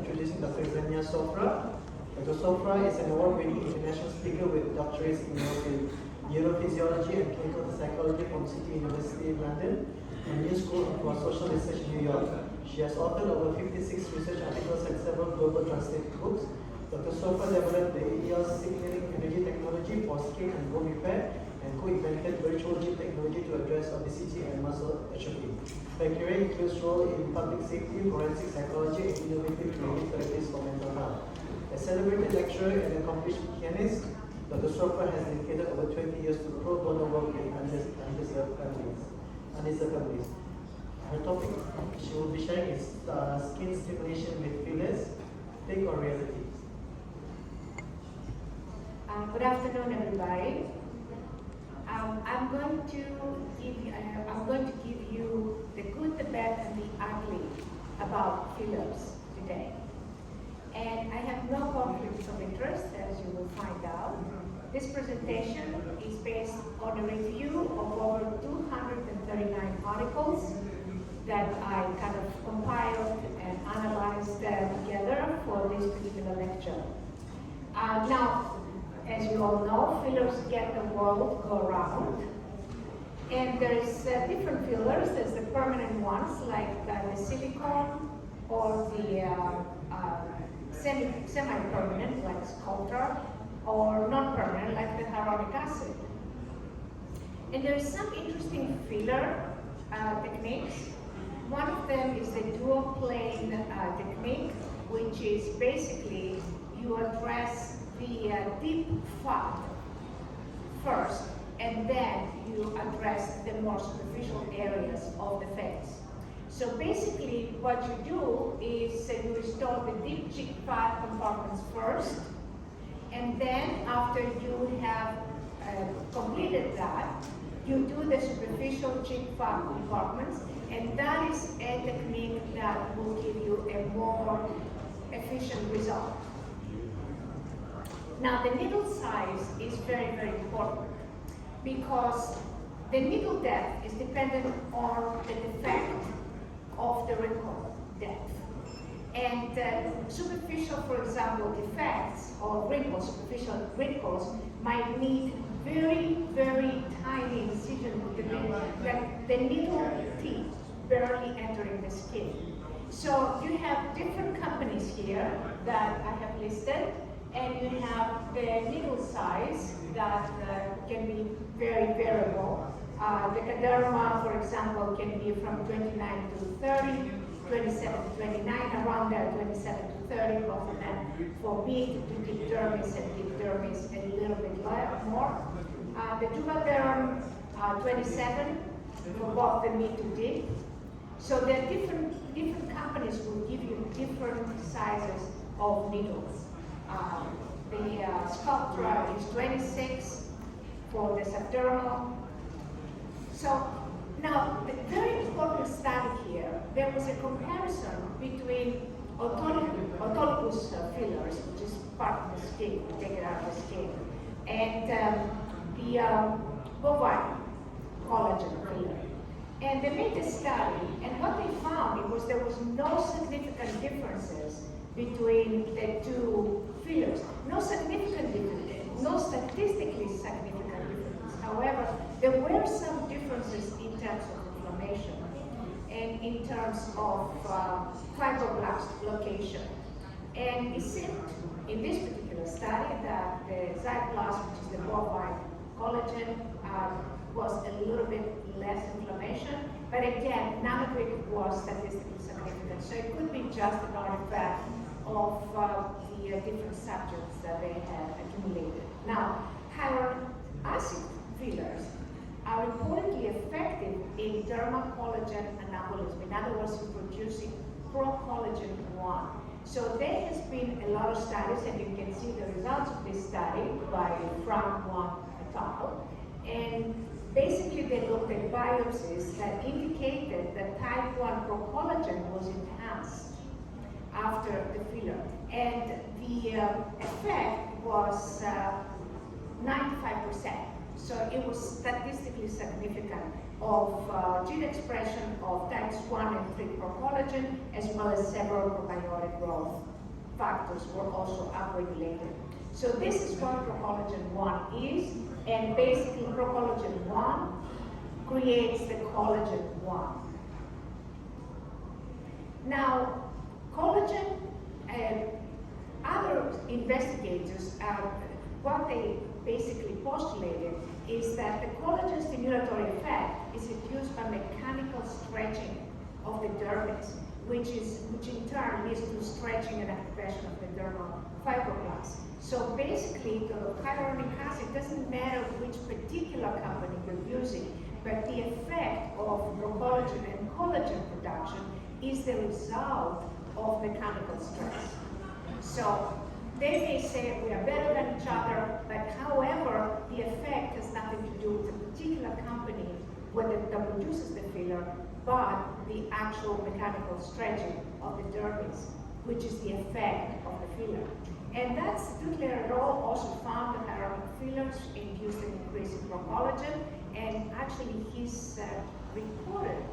introducing Dr. Sofra. Dr. Sofra is an award-winning international speaker with doctorates in neurophysiology and clinical psychology from City University in London and New School for Social Research in New York. She has authored over 56 research articles and several global translated books. Dr. Sofra developed the EOS signaling energy technology for skin and bone repair and co-invented virtual gym technology to address obesity and muscle atrophy. Her career includes role in public safety, forensic psychology, and innovative creative therapies for mental health. A celebrated lecturer and accomplished pianist, Dr. Sofra has dedicated over 20 years to pro bono work in underserved families. Her topic she will be sharing is skin stimulation with fillers, fake or reality. Good afternoon, everybody. I'm going to give you the good, the bad, and the ugly about fillers today. And I have no conflicts of interest, as you will find out. This presentation is based on a review of over 239 articles that I kind of compiled and analyzed together for this particular lecture. Now, as you all know, fillers get the world go round. And there's different fillers. There's the permanent ones, like the silicone, or the semi-permanent, like Sofra, or non-permanent, like the hyaluronic acid. And there's some interesting filler techniques. One of them is the dual plane technique, which is basically you address the deep fat first, and then you address the more superficial areas of the face. So basically what you do is you restore the deep cheek fat compartments first, and then after you have completed that, you do the superficial cheek fat compartments, and that is a technique that will give you a more efficient result. Now, the needle size is very, very important because the needle depth is dependent on the defect of the wrinkle depth. And superficial, for example, defects or wrinkles, superficial wrinkles, might need very, very tiny incision like the needle teeth barely entering the skin. So you have different companies here that I have listed, and you have the needle size that can be very variable. The Caderma, for example, can be from 29 to 30, 27 to 29, around there, 27 to 30, both of them. For mid to deep dermis and deep dermis, a little bit more. The Juvederm, 27, for both the mid to deep. So there are different companies will give you different sizes of needles. The Sofra is 26 for the subdermal. So now, the very important study here, there was a comparison between autologous fillers, which is part of the skin, we take it out of the skin, and the bovine collagen filler. And they made a study, and what they found was there was no significant differences between the two fillers. No significant difference, no statistically significant difference. However, there were some differences in terms of inflammation and in terms of fibroblast location. And it seemed in this particular study that the Zyplast, which is the bovine collagen, was a little bit less inflammation, but again, none of it was statistically significant. So it could be just an artifact of the different subjects that they had accumulated. Now, hyaluronic acid fillers are reportedly effective in dermacollagen anabolism. In other words, in producing pro-collagen 1. So there has been a lot of studies, and you can see the results of this study by Frank Wang et al. And basically they looked at biopsies that indicated that type 1 pro-collagen was enhanced after the filler. And the effect was 95%. So it was statistically significant of gene expression of types 1 and 3 pro-collagen, as well as several probiotic growth factors were also upregulated. So this is what procollagen 1 is, and basically procollagen 1 creates the collagen 1. Now, collagen, other investigators, what they basically postulated is that the collagen stimulatory effect is induced by mechanical stretching of the dermis, which in turn leads to stretching and activation of the dermal fibroblasts. So basically, the hyaluronic acid doesn't matter which particular company you're using, but the effect of procollagen and collagen production is the result of mechanical stress. So they may say we are better than each other, but however, the effect has nothing to do with the particular company that produces the filler, but the actual mechanical stretching of the dermis, which is the effect of the filler. And that's Dutler et al. Also found that hyaluronic fillers induced an increase in procollagen, and actually his reported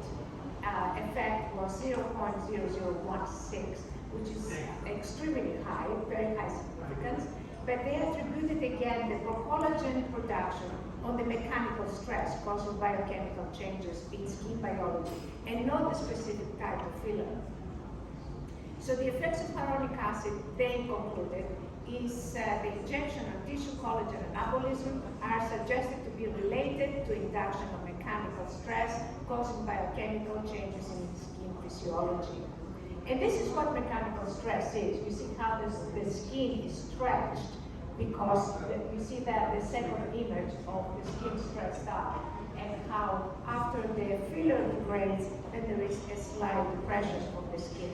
effect was 0.0016, which is extremely high, very high significance. But they attributed again the procollagen production on the mechanical stress caused by biochemical changes in skin biology, and not the specific type of filler. So the effects of hyaluronic acid, they concluded, is the injection of tissue collagen anabolism are suggested to be related to induction of mechanical stress causing biochemical changes in skin physiology. And this is what mechanical stress is. You see how the skin is stretched because you see that the second image of the skin stretched out, and how after the filler degrades, then there is a slight depression of the skin.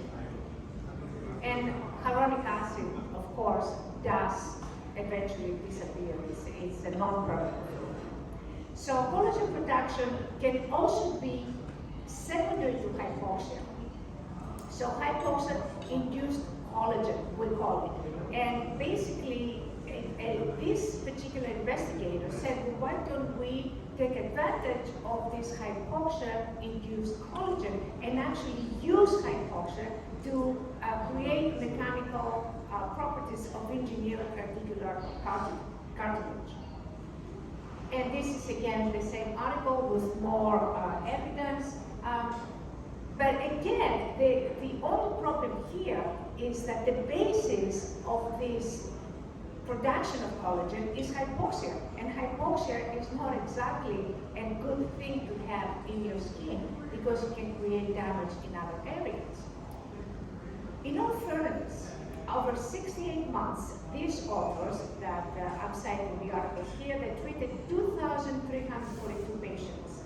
And hyaluronic acid, of course, does eventually disappear. It's a non-permanent. So collagen production can also be secondary to hypoxia. So hypoxia-induced collagen, we call it. And basically, this particular investigator said, well, why don't we take advantage of this hypoxia-induced collagen and actually use hypoxia to create mechanical properties of engineered articular cartilage. And this is again the same article with more evidence. But again, the only problem here is that the basis of this production of collagen is hypoxia. And hypoxia is not exactly a good thing to have in your skin because it can create damage in other areas. In all fairness, over 68 months, these authors that I'm citing the article here, they treated 2,342 patients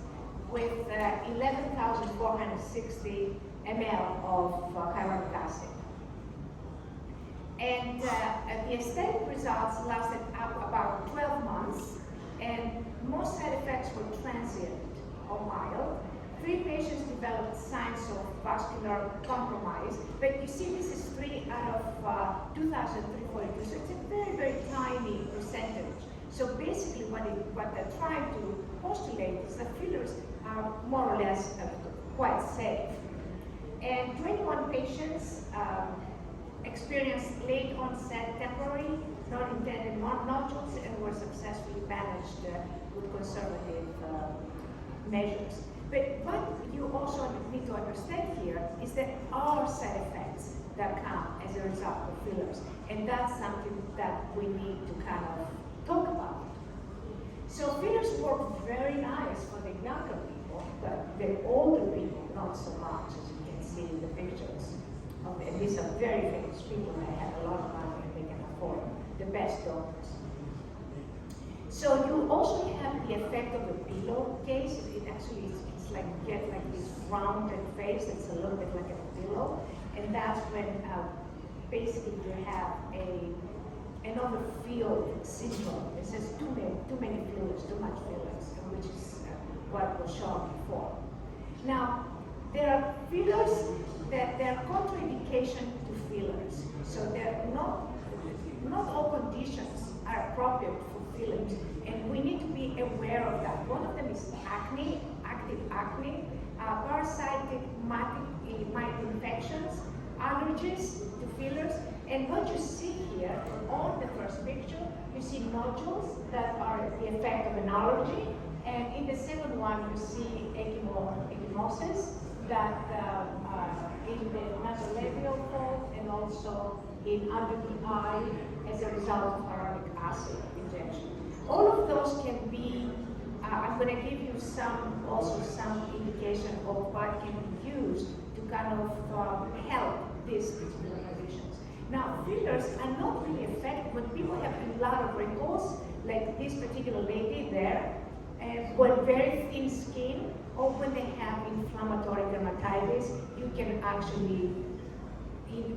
with 11,460 ml of hyaluronic acid. And the aesthetic results lasted about 12 months, and most side effects were transient or mild. 3 patients developed signs of vascular compromise, but you see this is 3 out of 2,342, so it's a very, very tiny percentage. So basically what they're trying to postulate is that fillers are more or less quite safe. And 21 patients experienced late onset temporary, non-intended nodules and were successfully managed with conservative measures. But what you also need to understand here is there are side effects that come as a result of fillers, and that's something that we need to kind of talk about. So fillers work very nice for the younger people, but the older people not so much, as you can see in the pictures. And these are very famous people that have a lot of money and they can afford the best doctors. So you also have the effect of the pillow case. It actually is like you get like this rounded face that's a little bit like a pillow, and that's when basically you have an overfilled syndrome. It says too many fillers, too much fillers, which is what was shown before. Now, there are fillers that there are contraindication to fillers, so they're not all conditions are appropriate for fillers, and we need to be aware of that. One of them is acne, active acne, parasitic mite infections, allergies to fillers, and And what you see here on the first picture, you see nodules that are the effect of analogy, and in the second one you see ecchymosis that in the nasolabial fold and also in under the eye as a result of hyaluronic acid injection. All of those can be, I'm going to give you some indication of what can be used to kind of help these particular conditions. Now, fillers are not really effective when people have a lot of wrinkles, like this particular lady there, with very thin skin, or when they have inflammatory dermatitis, you can actually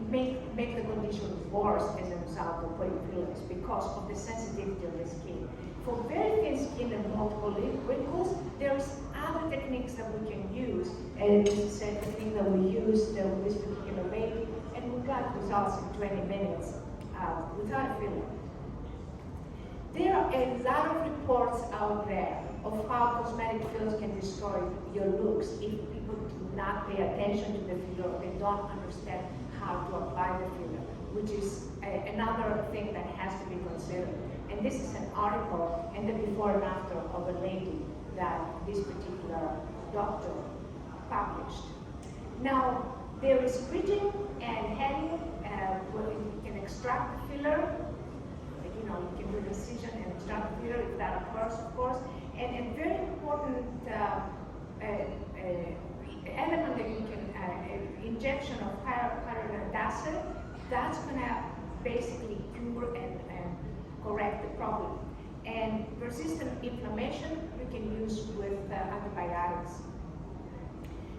make the condition worse as a result of putting fillers because of the sensitivity of the skin. For very thin skin and multiple wrinkles, there's other techniques that we can use, and this is a technique that we used with this particular lady, and we got results in 20 minutes without a filler. There are a lot of reports out there of how cosmetic fillers can destroy your looks if people do not pay attention to the filler, or they don't understand how to apply the filler, which is another thing that has to be considered. And this is an article and the before and after of a lady that this particular doctor published. Now, there is bridging and heading where you can extract the filler. You can do the incision and extract the filler if that occurs, of course. And a very important element that you can, injection of hyaluronic acid, that's going to basically cure and correct the problem. And persistent inflammation you can use with antibiotics.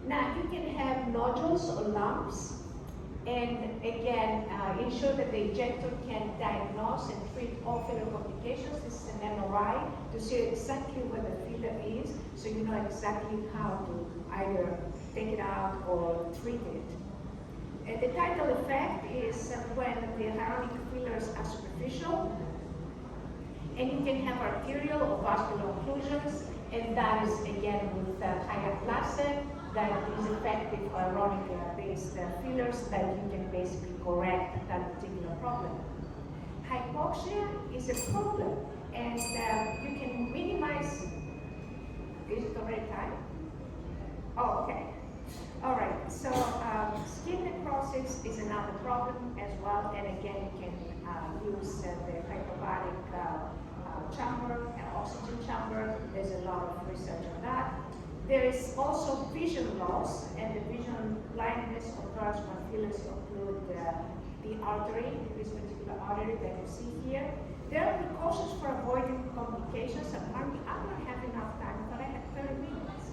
Now, you can have nodules or lumps, and again, ensure that the injector can diagnose and treat all filler complications. This is an MRI to see exactly where the filler is, so you know exactly how to either take it out or treat it. And the tidal effect is when the hyaluronic fillers are superficial, and you can have arterial or vascular occlusions, and that is again with hyaluronic that is effective hyaluronic-based fillers that you can basically correct that particular problem. Hypoxia is a problem, and you can minimize. Is it already time? Oh, okay. All right. So skin necrosis is another problem as well, and again, you can use the hyperbaric chamber and oxygen chamber. There's a lot of research on that. There is also vision loss, and the vision blindness occurs when fillers occlude the artery, this particular artery that you see here. There are precautions for avoiding complications. Apparently, I don't have enough time, but I have 30 minutes.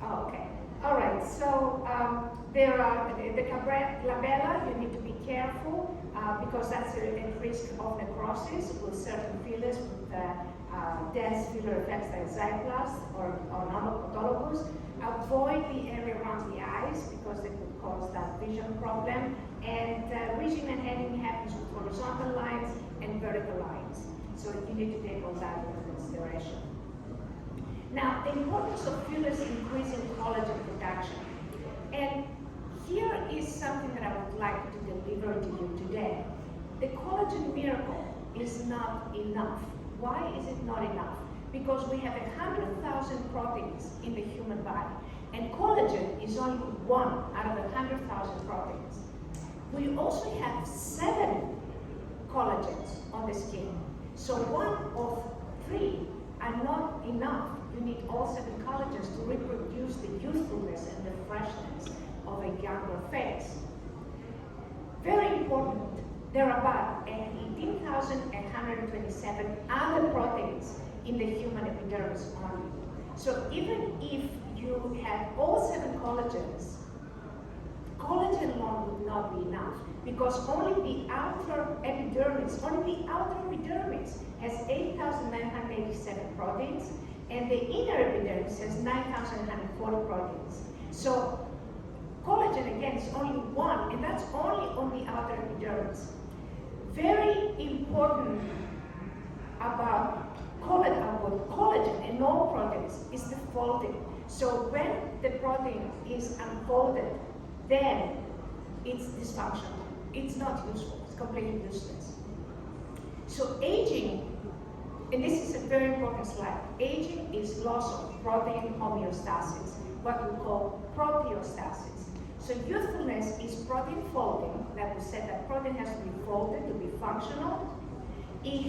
Oh, okay. All right, so there are the labella, you need to be careful because that's a risk of necrosis with certain fillers with dense filler effects like xyplast or autologous. Avoid the area around the eyes because they could cause that vision problem. And ridging and heading happens with horizontal lines and vertical lines. So you need to take all that into consideration. Now, the importance of fillers increasing collagen production. And here is something that I would like to deliver to you today. The collagen miracle is not enough. Why is it not enough? Because we have 100,000 proteins in the human body, and collagen is only one out of 100,000 proteins. We also have 7 collagens on the skin. So 1 of 3 are not enough. You need all 7 collagens to reproduce the youthfulness and the freshness of a younger face. Very important, there are about 18,127 other proteins in the human epidermis only. So even if you had all 7 collagens, collagen alone would not be enough because only the outer epidermis has 8,987 proteins, and the inner epidermis has 9,140 proteins. So collagen again is only 1, and that's only on the outer epidermis. Very important about collagen and all proteins is the folding. So when the protein is unfolded, then it's dysfunctional. it's not useful, it's completely useless. So aging, and this is a very important slide, aging is loss of protein homeostasis, what we call proteostasis. So youthfulness is protein folding, like we said that protein has to be folded to be functional. It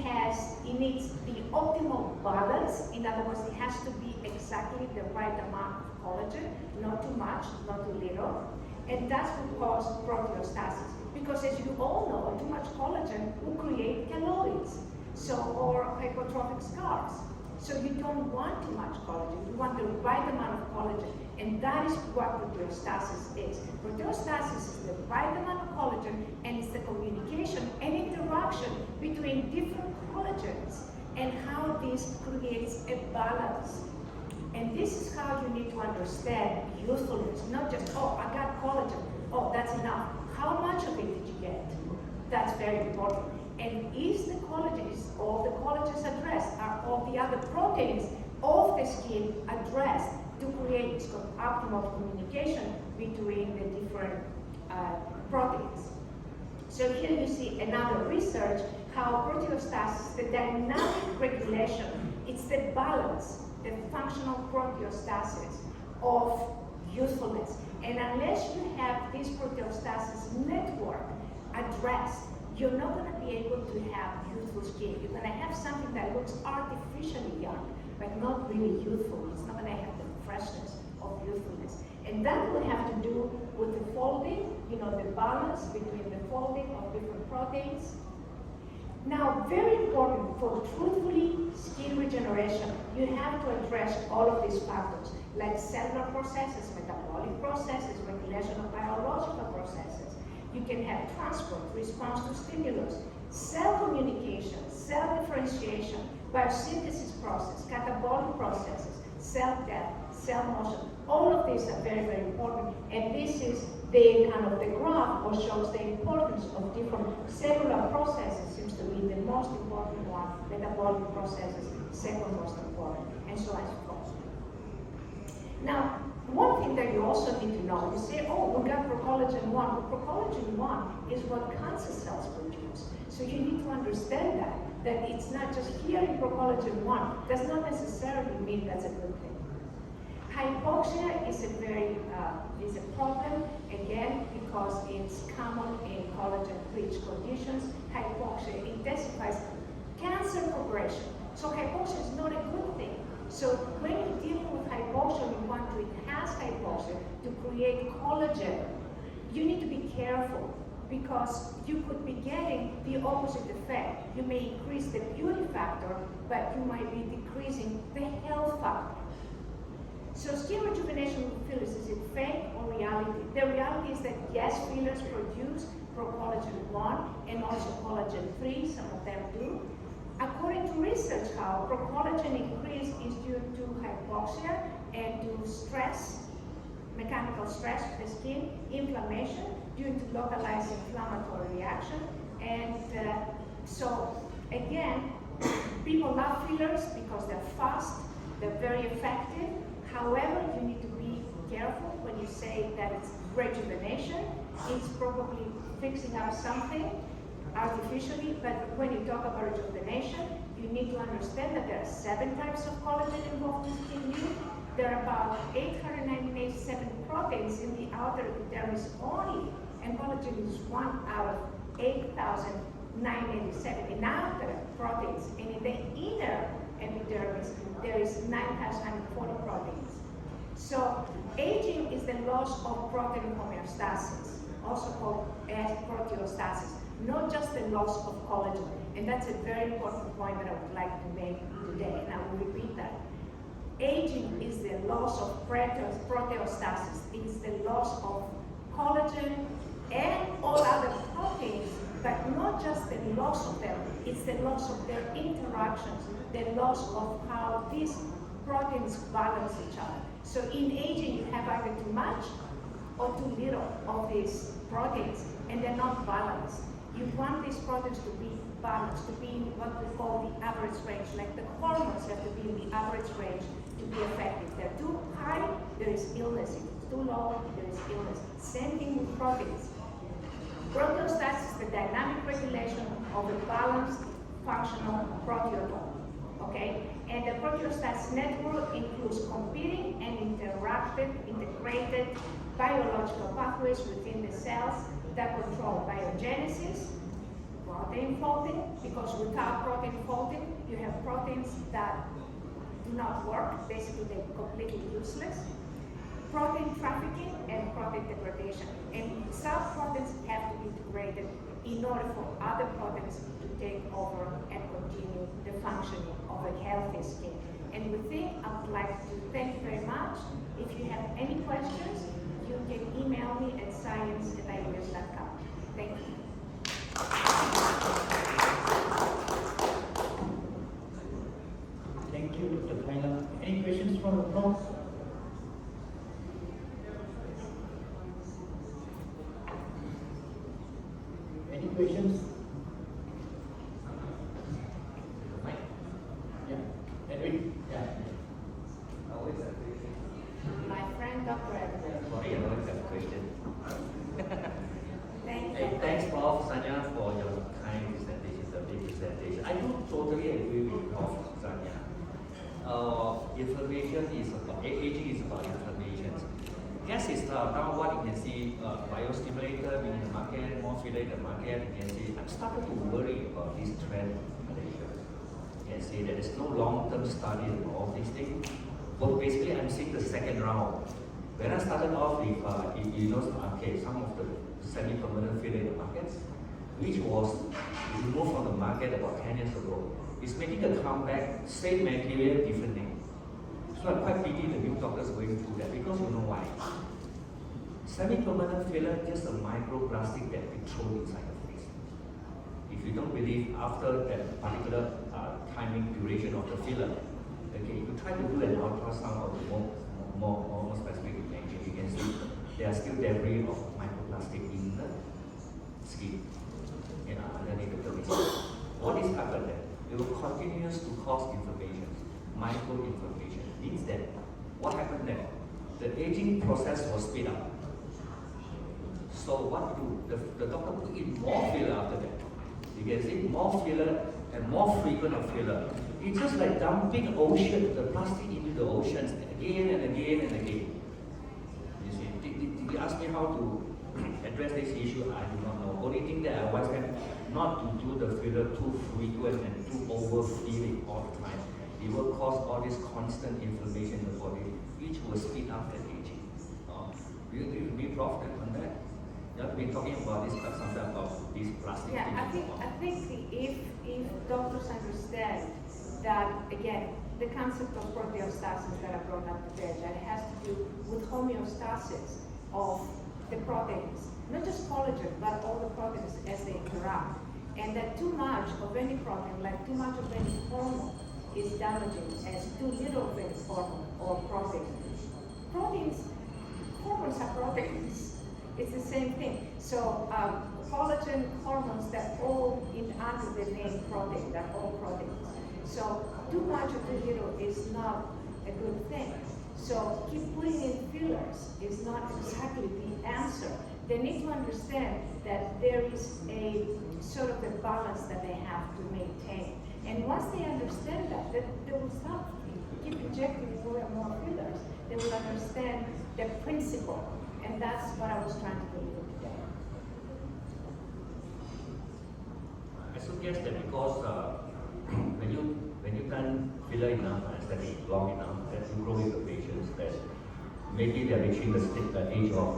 needs the optimal balance, in other words, it has to be exactly the right amount of collagen, not too much, not too little, and that's what causes proteostasis. Because as you all know, too much collagen will create keloids, or hypertrophic scars. So you don't want too much collagen, you want the right amount of collagen, and that is what proteostasis is. Proteostasis is the right amount of collagen, and it's the communication and interaction between different collagens, and how this creates a balance. And this is how you need to understand usefulness, not just, oh, I got collagen, oh, that's enough. How much of it did you get? That's very important. And is the collagen, is all the collagens addressed? Are all the other proteins of the skin addressed to create this optimal communication between the different proteins? So here you see another research, how proteostasis, the dynamic regulation, it's the balance, the functional proteostasis of youthfulness. And unless you have this proteostasis network addressed, you're not going to be able to have youthful skin. You're going to have something that looks artificially young, but not really youthful. It's not going to have the freshness of youthfulness. And that will have to do with the folding, the balance between the folding of different proteins. Now, very important for truthfully skin regeneration, you have to address all of these factors, like cellular processes, metabolic processes, regulation of biological processes. You can have transport, response to stimulus, cell communication, cell differentiation, biosynthesis process, catabolic processes, cell death, cell motion. All of these are very, very important. And this is the graph which shows the importance of different cellular processes seems to be the most important one, metabolic processes, second most important, and so on and so forth. Now, one thing that you also need to know, you say, oh, we got procollagen 1. Well, procollagen 1 is what cancer cells produce. So you need to understand that it's not just here in procollagen 1, does not necessarily mean that's a good thing. Hypoxia is a problem, again, because it's common in collagen-rich conditions. Hypoxia intensifies cancer progression. So hypoxia is not a good thing. So when you're dealing with hypoxia, you want to enhance hypoxia to create collagen. You need to be careful because you could be getting the opposite effect. You may increase the beauty factor, but you might be decreasing the health factor. So skin rejuvenation with fillers, is it fake or reality? The reality is that yes, fillers produce procollagen 1 and also collagen 3, some of them do. According to research, how procollagen increase is due to hypoxia and to stress, mechanical stress of the skin, inflammation due to localized inflammatory reaction. And so again, people love fillers because they're fast, they're very effective. However, you need to be careful when you say that it's rejuvenation. It's probably fixing up something artificially, but when you talk about rejuvenation, you need to understand that there are 7 types of collagen involved in skin youth. There are about 897 proteins in the outer epidermis only, and collagen is 1 out of 8,987 in outer proteins, and in the inner epidermis, there is 9,140 proteins. So aging is the loss of protein homeostasis, also called proteostasis, not just the loss of collagen. And that's a very important point that I would like to make today, and I will repeat that. Aging is the loss of proteostasis. It's the loss of collagen and all other proteins, but not just the loss of them, it's the loss of their interactions, the loss of how these proteins balance each other. So in aging, you have either too much or too little of these proteins, and they're not balanced. You want these proteins to be balanced, to be in what we call the average range, like the hormones have to be in the average range to be effective. If they're too high, there is illness. If it's too low, there is illness. Same thing with proteins. Proteostats is the dynamic regulation of a balanced functional proteome. Okay? And the proteostats network includes competing and integrated biological pathways within the cells that control biogenesis, protein folding, because without protein folding, you have proteins that do not work, basically they're completely useless. Protein trafficking and protein degradation. And some proteins have to be degraded in order for other proteins to take over and continue the functioning of a healthy skin. And with that, I would like to thank you very much. If you have any questions, you can email me at science@iellios.com. Thank you. Thank you, Dr. Kaila. Any questions from the floor? Any questions? Mike? Yeah. Edwin? Yeah. My friend, Dr. Edwin. Sorry, I always have a question. Thank you. Hey, thanks, Prof. Sanya, for your kind presentation, the big presentation. I do totally agree with Prof. Sanya. Inflammation is about, aging is about inflammation. Yes, it's now what you can see, biostimulator being in the market, more filler in the market. You can see, I'm starting to worry about this trend in Malaysia. You can see that there's no long-term study of all these things. But basically, I'm seeing the second round. When I started off with, okay, some of the semi-permanent filler in the markets, which was removed from the market about 10 years ago, is making a comeback, same material, different name. So I'm quite pity the new doctors going through that, because you know why? Semi-permanent filler, just a microplastic that we throw inside the face. If you don't believe after that particular timing duration of the filler, okay, you try to do an ultrasound of the more specific imaging, you can see there are still debris of microplastic in the skin, underneath the dermis. What is happened there? It will continue to cause inflammation, micro-inflammation. Means that what happened there? The aging process was speed up. So what do? The doctor put in more filler after that. You can see more filler and more frequent of filler. It's just like dumping the plastic into the oceans again and again and again. You see, did you ask me how to address this issue? I do not know. Only thing that I advise them not to do the filler too frequent and too overfilling all the time. It will cause all this constant inflammation in the body, which will speed up the aging. Do you agree, Prof, on that? You have been talking about this quite some time about this plastic. Yeah, I think if doctors understand that, again, the concept of proteostasis that I brought up today, that has to do with homeostasis of the proteins, not just collagen, but all the proteins as they interact, and that too much of any protein, like too much of any hormone, is damaging as too little of any hormone or protein. Hormones are proteins. It's the same thing. So collagen, hormones, they're all under the name protein. They're all proteins. So too much or too little is not a good thing. So keep putting in fillers is not exactly the answer. They need to understand that there is a sort of a balance that they have to maintain. And once they understand that, they will stop keep injecting more and more fillers. They will understand the principle. And that's what I was trying to do today. I suggest that because when you done filler enough, anesthetic long enough, that you grow with the patients, that maybe they're reaching the age of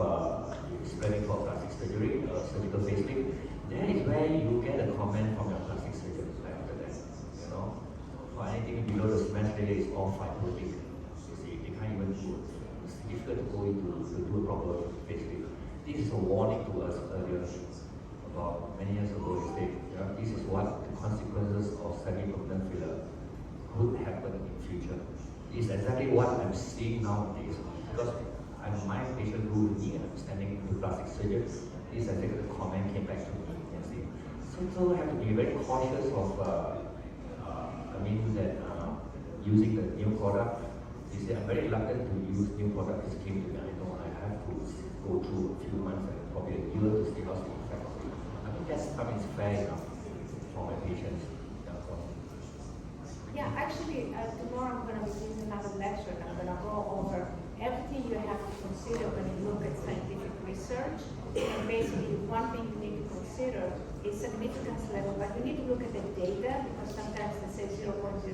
spreading for plastic surgery, surgical facelift. That is where you get a comment from your plastic surgeon after that. For anything below the smash layer is all fibrotic. You see, they can't even do it. It's difficult to go into to do a proper facelift. This is a warning to us earlier, about many years ago. This is what the consequences of semi-permanent filler could happen in future. It's exactly what I'm seeing nowadays. Because my patient who with me, I'm standing with plastic surgeon, this exactly the comment came back to me. You see. So we have to be very cautious of using the new product. You see, I'm very reluctant to use new product. This came to me. I know I have to go through a few months and probably a year to see what's the effect of it. I think that's something is fair enough for my patients. Yeah, actually, tomorrow I'm going to be giving another lecture and I'm going to go over everything you have to consider when you look at scientific research. And basically, one thing you need to consider is significance level, but you need to look at the data because sometimes they say 0.001.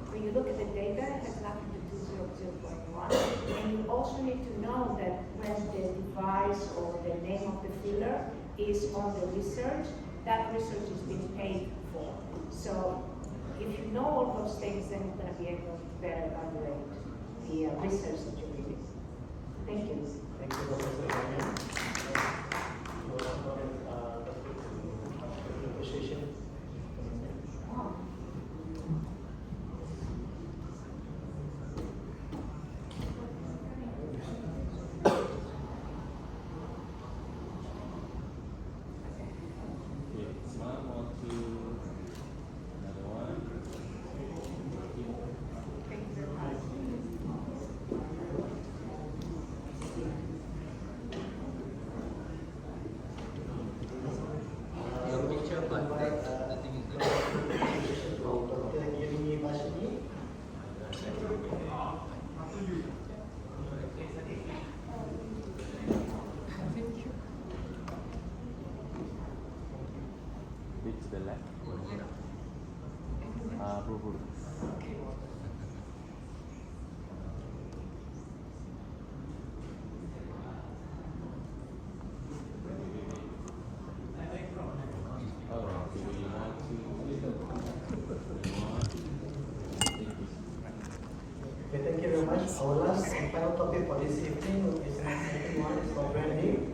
When you look at the data, it has nothing to do with 0.1. And you also need to know that when the device or the name of the filler is on the research, that research is being paid for. So if you know all those things, then you're going to be able to better evaluate the research that you're doing. Thank you. Thank you, Professor Daniel. Appreciation. Wow. To the left. Bro. Okay, thank you very much. Our last and final topic for this evening is the second one is for branding.